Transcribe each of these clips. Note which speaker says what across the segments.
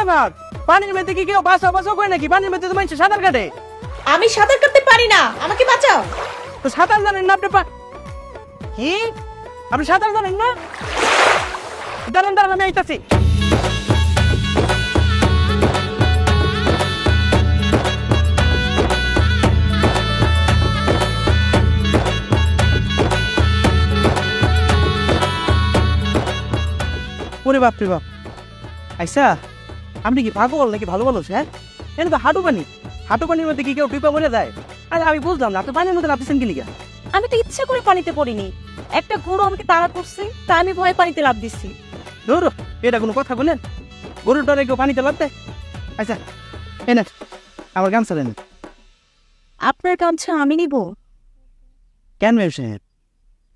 Speaker 1: আমার পানির মধ্যে কি কেউ বাঁচাও বাঁচাও করে নাকি? পানির মধ্যে তো মানুষ সাঁতার কাটে।
Speaker 2: আমি সাঁতার কাটতে পারি না, আমাকে বাঁচাও।
Speaker 1: তো সাঁতার জানেন না আপনি? কি আপনি সাঁতার জানেন না? দাঁড়ান দাঁড়ান, আমি আইতাছি। ওরে বাপ রে বাপ, আইসা আপনি কি পাগল নাকি? ভালো ভালো হ্যাঁ, এটা তো হাঁটু পানি। হাঁটু পানির মধ্যে কি কেউ টিপা মরে যায়? আরে আমি বুঝলাম না, আপনি পানির মধ্যে নামতেছেন কি লিগা?
Speaker 2: আমি তো ইচ্ছা করে পানিতে পড়িনি, একটা গরু আমাকে তাড়া করছে, তাই আমি ভয়ে পানিতে লাফ দিচ্ছি।
Speaker 1: ধর, এটা কোনো কথা বলেন? গরুর ডরে কেউ পানিতে লাভ দেয়? আচ্ছা এনে আমার গামছা দেন।
Speaker 2: আপনার গামছা আমি নিব?
Speaker 1: কেন ম্যাম সাহেব,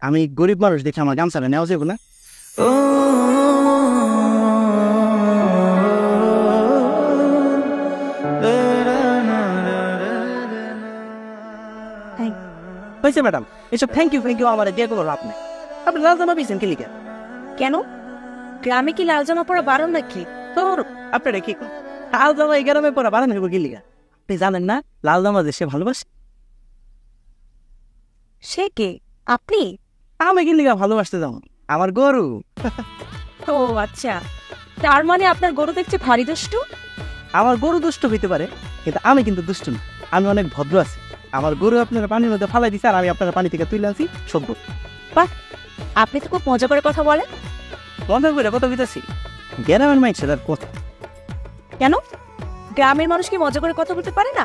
Speaker 1: আমি গরিব মানুষ দেখে আমার গামছাটা নেওয়া যাবে না? হয়েছে ম্যাডাম, এসব থ্যাংক ইউ আমার দিয়ে কোনো লাভ নেই। আপনি লাল জামা পেয়েছেন কি লিখে?
Speaker 2: কেন, গ্রামে কি লাল জামা পরা বারণ নাকি?
Speaker 1: তোর আপনারা কি লাল জামা এই গ্রামে পরা বাড়ানো হইব কি লিখা? আপনি জানেন না লাল জামা যে সে ভালোবাসে?
Speaker 2: সে কে? আপনি?
Speaker 1: আমি কি লিখা ভালোবাসতে যাবো? আমার গরু।
Speaker 2: ও আচ্ছা, তার মানে আপনার গরু দেখছে ভারী দুষ্টু।
Speaker 1: আমার গরু দুষ্ট হইতে পারে, কিন্তু আমি কিন্তু দুষ্ট না, আমি অনেক ভদ্র আছি। আমার গরু আপনারা পানির মধ্যে ফালাই দিচ্ছে, আর আমি আপনারা পানি থেকে তুলে আনছি সভ্য।
Speaker 2: বাহ, আপনি তো খুব মজা করে কথা বলেন।
Speaker 1: মজা করে কথা বলতেছি, গ্রামের মাইছে তার কথা।
Speaker 2: কেন, গ্রামের মানুষ কি মজা করে কথা বলতে পারে না?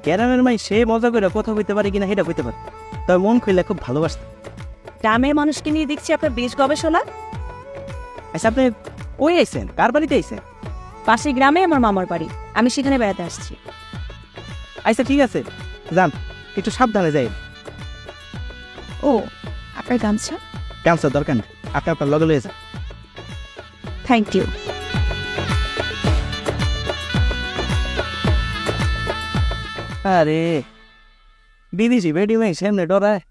Speaker 1: গ্রামের মাই সে মজা করে কথা বলতে পারে কিনা সেটা কইতে পারে, তবে মন খুললে খুব ভালোবাসত।
Speaker 2: গ্রামের মানুষকে নিয়ে দেখছি আপনার বেশ গবেষণা।
Speaker 1: আচ্ছা আপনি কই আইছেন, কার বাড়িতে আইছেন?
Speaker 2: পাশের গ্রামে আমার মামার বাড়ি, আমি সেখানে বেড়াতে আসছি।
Speaker 1: আচ্ছা ঠিক আছে, যান, একটু সাবধানে যাই।
Speaker 2: ও, আপনার গামছা?
Speaker 1: গামছার দরকার নেই, আপনি আপনার লগে লয়ে যান।
Speaker 2: Thank you.
Speaker 1: আরে বিদেশি বেডি মাই সামনে ডরায়।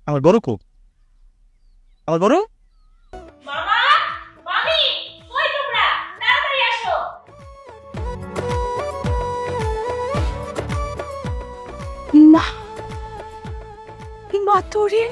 Speaker 1: আমার গরু খুব, আমার গরু।
Speaker 3: মামা, মামি, কই তোমরা? তাড়াতাড়ি আসো।
Speaker 2: না, মাতুরে